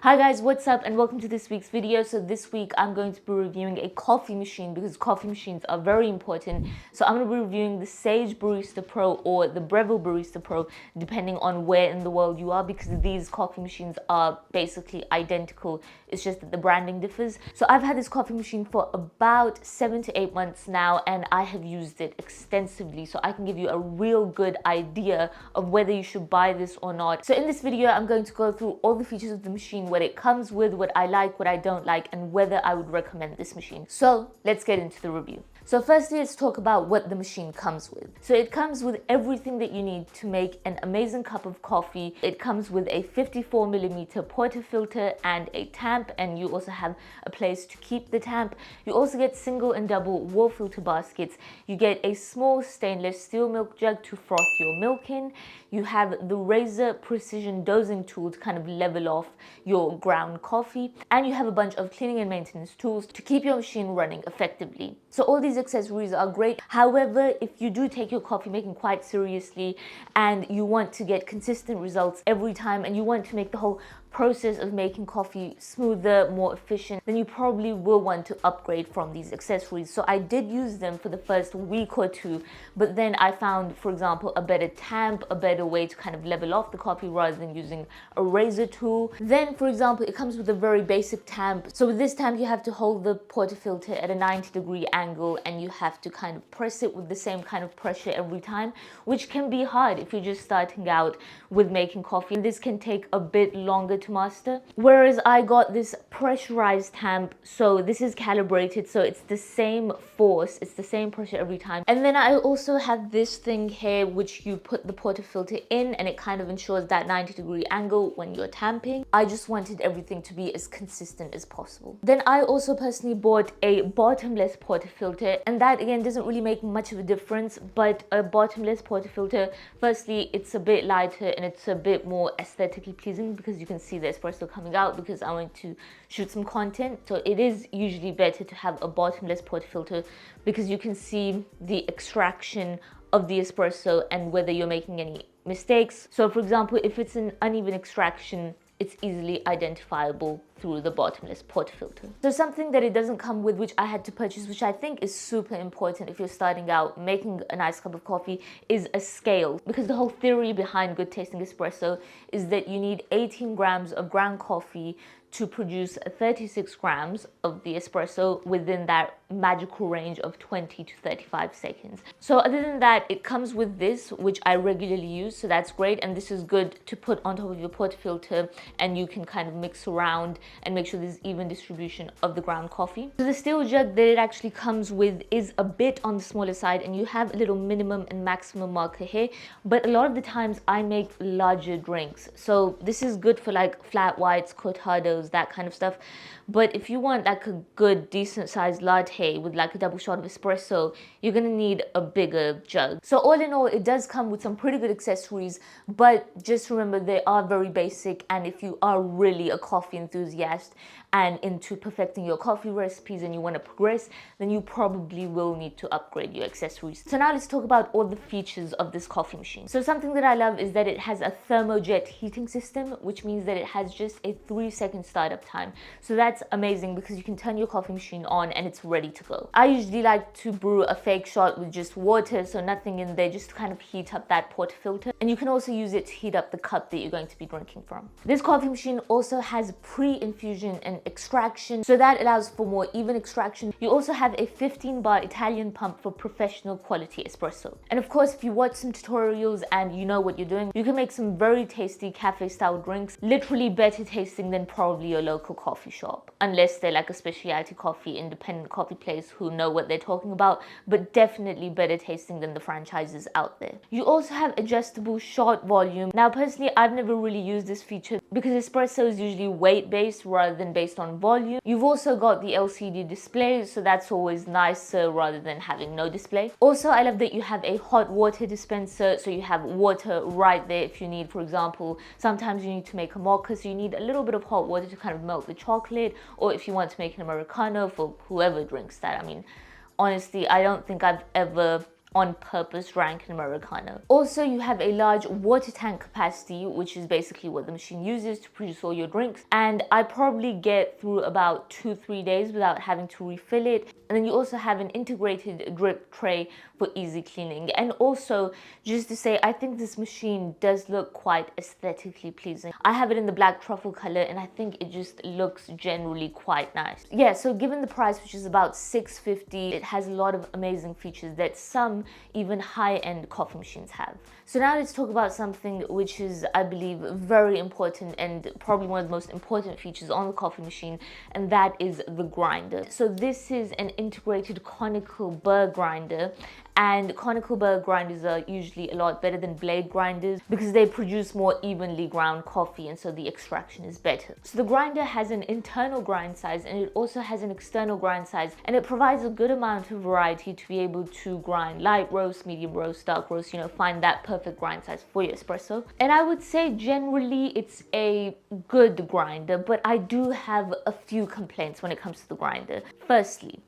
Hi guys, what's up and welcome to this week's video. So this week I'm going to be reviewing a coffee machine because coffee machines are very important. So I'm going to be reviewing the Sage Barista Pro or the Breville Barista Pro depending on where in the world you are, because these coffee machines are basically identical. It's just that the branding differs. So I've had this coffee machine for about 7 to 8 months now and I have used it extensively, so I can give you a real good idea of whether you should buy this or not. So in this video I'm going to go through all the features of the machine, what it comes with, what I like, what I don't like, and whether I would recommend this machine. So let's get into the review. So firstly, let's talk about what the machine comes with. So it comes with everything that you need to make an amazing cup of coffee. It comes with a 54mm portafilter and a tamp, and you also have a place to keep the tamp. You also get single and double wall filter baskets. You get a small stainless steel milk jug to froth your milk in. You have the razor precision dosing tool to kind of level off your ground coffee, and you have a bunch of cleaning and maintenance tools to keep your machine running effectively. So all these accessories are great. However, if you do take your coffee making quite seriously and you want to get consistent results every time and you want to make the whole process of making coffee smoother, more efficient, then you probably will want to upgrade from these accessories. So I did use them for the first week or two, but then I found, for example, a better tamp, a better way to kind of level off the coffee rather than using a razor tool. Then, for example, it comes with a very basic tamp. So with this tamp, you have to hold the portafilter at a 90-degree angle and you have to kind of press it with the same kind of pressure every time, which can be hard if you're just starting out with making coffee. This can take a bit longer to master. Whereas I got this pressurized tamp, so this is calibrated, so it's the same force, it's the same pressure every time. And then I also have this thing here which you put the portafilter in and it kind of ensures that 90-degree angle when you're tamping. I just wanted everything to be as consistent as possible. Then I also personally bought a bottomless portafilter, and that again doesn't really make much of a difference, but a bottomless portafilter, firstly it's a bit lighter and it's a bit more aesthetically pleasing because you can see the espresso coming out because I want to shoot some content. So it is usually better to have a bottomless portafilter because you can see the extraction of the espresso and whether you're making any mistakes. So for example, if it's an uneven extraction, it's easily identifiable through the bottomless portafilter. So something that it doesn't come with, which I had to purchase, which I think is super important if you're starting out making a nice cup of coffee, is a scale. Because the whole theory behind good tasting espresso is that you need 18 grams of ground coffee to produce 36 grams of the espresso within that magical range of 20 to 35 seconds. So other than that, it comes with this, which I regularly use, so that's great. And this is good to put on top of your portafilter and you can kind of mix around and make sure there's even distribution of the ground coffee. So the steel jug that it actually comes with is a bit on the smaller side, and you have a little minimum and maximum marker here, but a lot of the times I make larger drinks. So this is good for like flat whites, cortados, that kind of stuff. But if you want like a good decent sized latte with like a double shot of espresso, you're gonna need a bigger jug. So all in all, it does come with some pretty good accessories, but just remember they are very basic, and if you are really a coffee enthusiast and into perfecting your coffee recipes and you want to progress, then you probably will need to upgrade your accessories. So now let's talk about all the features of this coffee machine. So something that I love is that it has a ThermoJet heating system, which means that it has just a 3-second startup time. So that's amazing because you can turn your coffee machine on and it's ready to go. I usually like to brew a fake shot with just water, so nothing in there, just to kind of heat up that portafilter. And you can also use it to heat up the cup that you're going to be drinking from. This coffee machine also has pre-infusion and extraction, so that allows for more even extraction. You also have a 15-bar Italian pump for professional quality espresso. And of course, if you watch some tutorials and you know what you're doing, you can make some very tasty cafe-style drinks, literally better tasting than probably your local coffee shop, unless they're like a specialty coffee, independent coffee place who know what they're talking about, but definitely better tasting than the franchises out there. You also have adjustable shot volume. Now personally, I've never really used this feature because espresso is usually weight-based rather than based on volume. You've also got the LCD display, so that's always nicer rather than having no display. Also, I love that you have a hot water dispenser, so you have water right there if you need, for example, sometimes you need to make a mocha, so you need a little bit of hot water to kind of melt the chocolate, or if you want to make an Americano for whoever drinks that. I mean, honestly, I don't think I've ever on purpose Rankin Americano. Also, you have a large water tank capacity, which is basically what the machine uses to produce all your drinks. And I probably get through about 2-3 days without having to refill it. And then you also have an integrated drip tray for easy cleaning. And also, just to say, I think this machine does look quite aesthetically pleasing. I have it in the black truffle color and I think it just looks generally quite nice. Yeah, so given the price, which is about $6.50, it has a lot of amazing features that some even high-end coffee machines have. So now let's talk about something which is, I believe, very important and probably one of the most important features on the coffee machine, and that is the grinder. So this is an integrated conical burr grinder, and conical burr grinders are usually a lot better than blade grinders because they produce more evenly ground coffee, and so the extraction is better. So the grinder has an internal grind size and it also has an external grind size, and it provides a good amount of variety to be able to grind light roast, medium roast, dark roast, you know, find that perfect grind size for your espresso. And I would say generally it's a good grinder, but I do have a few complaints when it comes to the grinder. Firstly,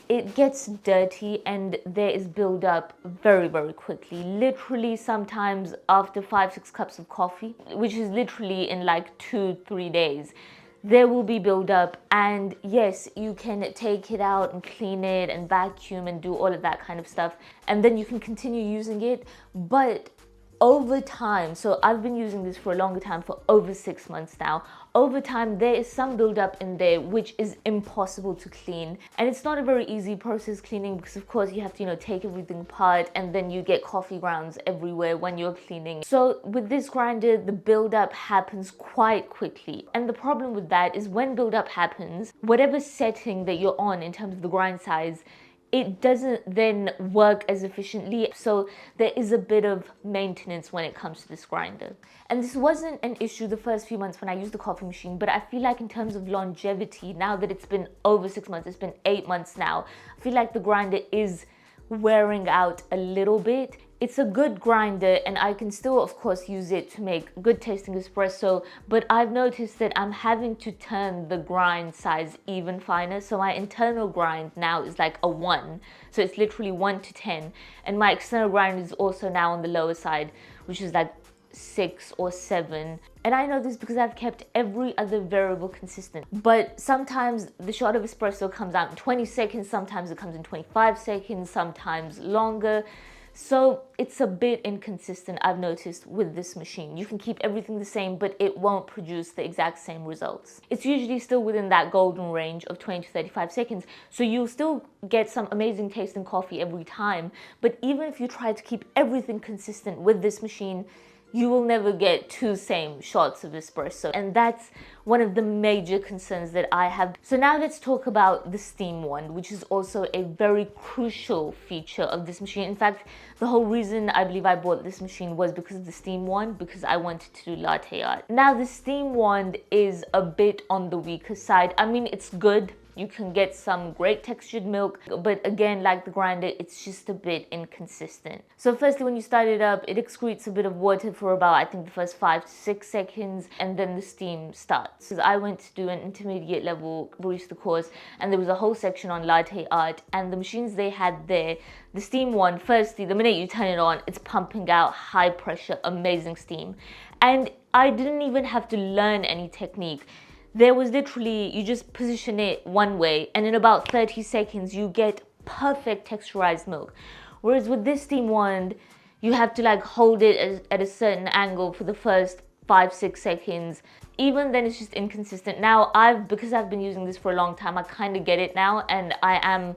it gets dirty and there is buildup very quickly. Literally sometimes after 5-6 cups of coffee, which is literally in like 2-3 days, there will be buildup. And yes, you can take it out and clean it and vacuum and do all of that kind of stuff, and then you can continue using it. But over time, so I've been using this for a longer time, for over 6 months now, over time there is some buildup in there which is impossible to clean. And it's not a very easy process cleaning because of course you have to, you know, take everything apart, and then you get coffee grounds everywhere when you're cleaning. So with this grinder, the buildup happens quite quickly. And the problem with that is when buildup happens, whatever setting that you're on in terms of the grind size, it doesn't then work as efficiently. So there is a bit of maintenance when it comes to this grinder. And this wasn't an issue the first few months when I used the coffee machine, but I feel like in terms of longevity, now that it's been over 6 months, it's been 8 months now, I feel like the grinder is wearing out a little bit. It's a good grinder and I can still of course use it to make good tasting espresso, but I've noticed that I'm having to turn the grind size even finer. So my internal grind now is like a 1, so it's literally 1 to 10, and my external grind is also now on the lower side, which is like 6 or 7. And I know this because I've kept every other variable consistent. But sometimes the shot of espresso comes out in 20 seconds, sometimes it comes in 25 seconds, sometimes longer. So it's a bit inconsistent, I've noticed, with this machine. You can keep everything the same, but it won't produce the exact same results. It's usually still within that golden range of 20 to 35 seconds. So you'll still get some amazing tasting coffee every time. But even if you try to keep everything consistent with this machine, you will never get 2 same shots of espresso. And that's one of the major concerns that I have. So now let's talk about the steam wand, which is also a very crucial feature of this machine. In fact, the whole reason I believe I bought this machine was because of the steam wand, because I wanted to do latte art. Now the steam wand is a bit on the weaker side. I mean, it's good. You can get some great textured milk, but again, like the grinder, it's just a bit inconsistent. So firstly, when you start it up, it excretes a bit of water for about, I think, the first 5 to 6 seconds, and then the steam starts. Because I went to do an intermediate level barista course, and there was a whole section on latte art, and the machines they had there, the steam one, firstly, the minute you turn it on, it's pumping out high pressure, amazing steam. And I didn't even have to learn any technique. There was literally, you just position it one way and in about 30 seconds you get perfect texturized milk. Whereas with this steam wand, you have to like hold it at a certain angle for the first 5-6 seconds. Even then it's just inconsistent. Now because I've been using this for a long time, I kind of get it now, and I am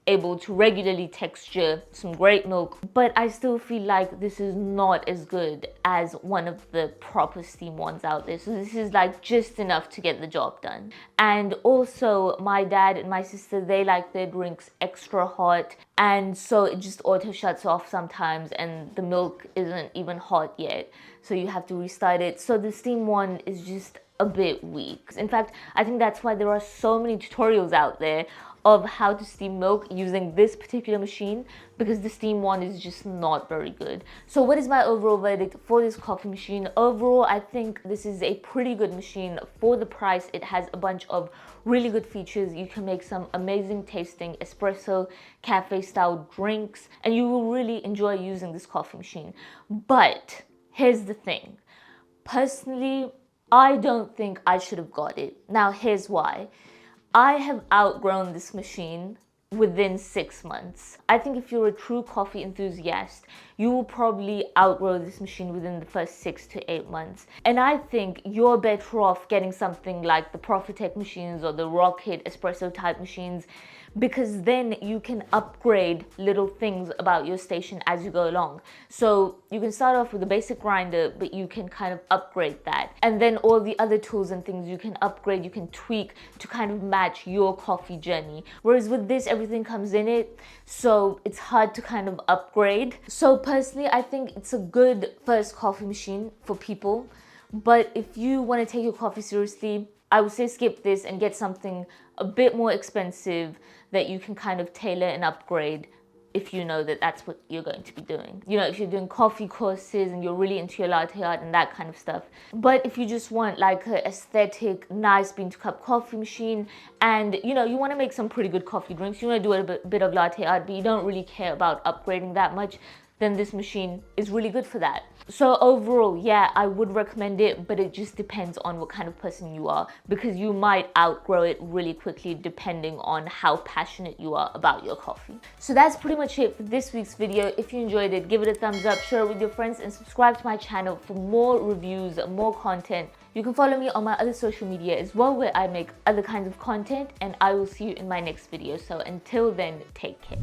able to regularly texture some great milk, but I still feel like this is not as good as one of the proper steam ones out there. So this is like just enough to get the job done. And also my dad and my sister, they like their drinks extra hot, and so it just auto shuts off sometimes and the milk isn't even hot yet, so you have to restart it. So the steam one is just a bit weak. In fact, I think that's why there are so many tutorials out there of how to steam milk using this particular machine, because the steam one is just not very good. So what is my overall verdict for this coffee machine? Overall, I think this is a pretty good machine for the price. It has a bunch of really good features. You can make some amazing tasting espresso, cafe style drinks, and you will really enjoy using this coffee machine. But here's the thing. Personally, I don't think I should have got it. Now, here's why. I have outgrown this machine within 6 months. I think if you're a true coffee enthusiast, you will probably outgrow this machine within the first 6 to 8 months. And I think you're better off getting something like the Profitec machines or the Rocket Espresso type machines, because then you can upgrade little things about your station as you go along. So you can start off with a basic grinder, but you can kind of upgrade that. And then all the other tools and things you can upgrade, you can tweak to kind of match your coffee journey. Whereas with this, everything comes in it, so it's hard to kind of upgrade. So personally, I think it's a good first coffee machine for people. But if you want to take your coffee seriously, I would say skip this and get something a bit more expensive that you can kind of tailor and upgrade if you know that that's what you're going to be doing. You know, if you're doing coffee courses and you're really into your latte art and that kind of stuff. But if you just want like an aesthetic, nice bean to cup coffee machine, and you know, you want to make some pretty good coffee drinks, you want to do a bit of latte art, but you don't really care about upgrading that much, then this machine is really good for that. So overall, yeah, I would recommend it, but it just depends on what kind of person you are, because you might outgrow it really quickly depending on how passionate you are about your coffee. So that's pretty much it for this week's video. If you enjoyed it, give it a thumbs up, share it with your friends, and subscribe to my channel for more reviews, more content. You can follow me on my other social media as well, where I make other kinds of content, and I will see you in my next video. So until then, take care.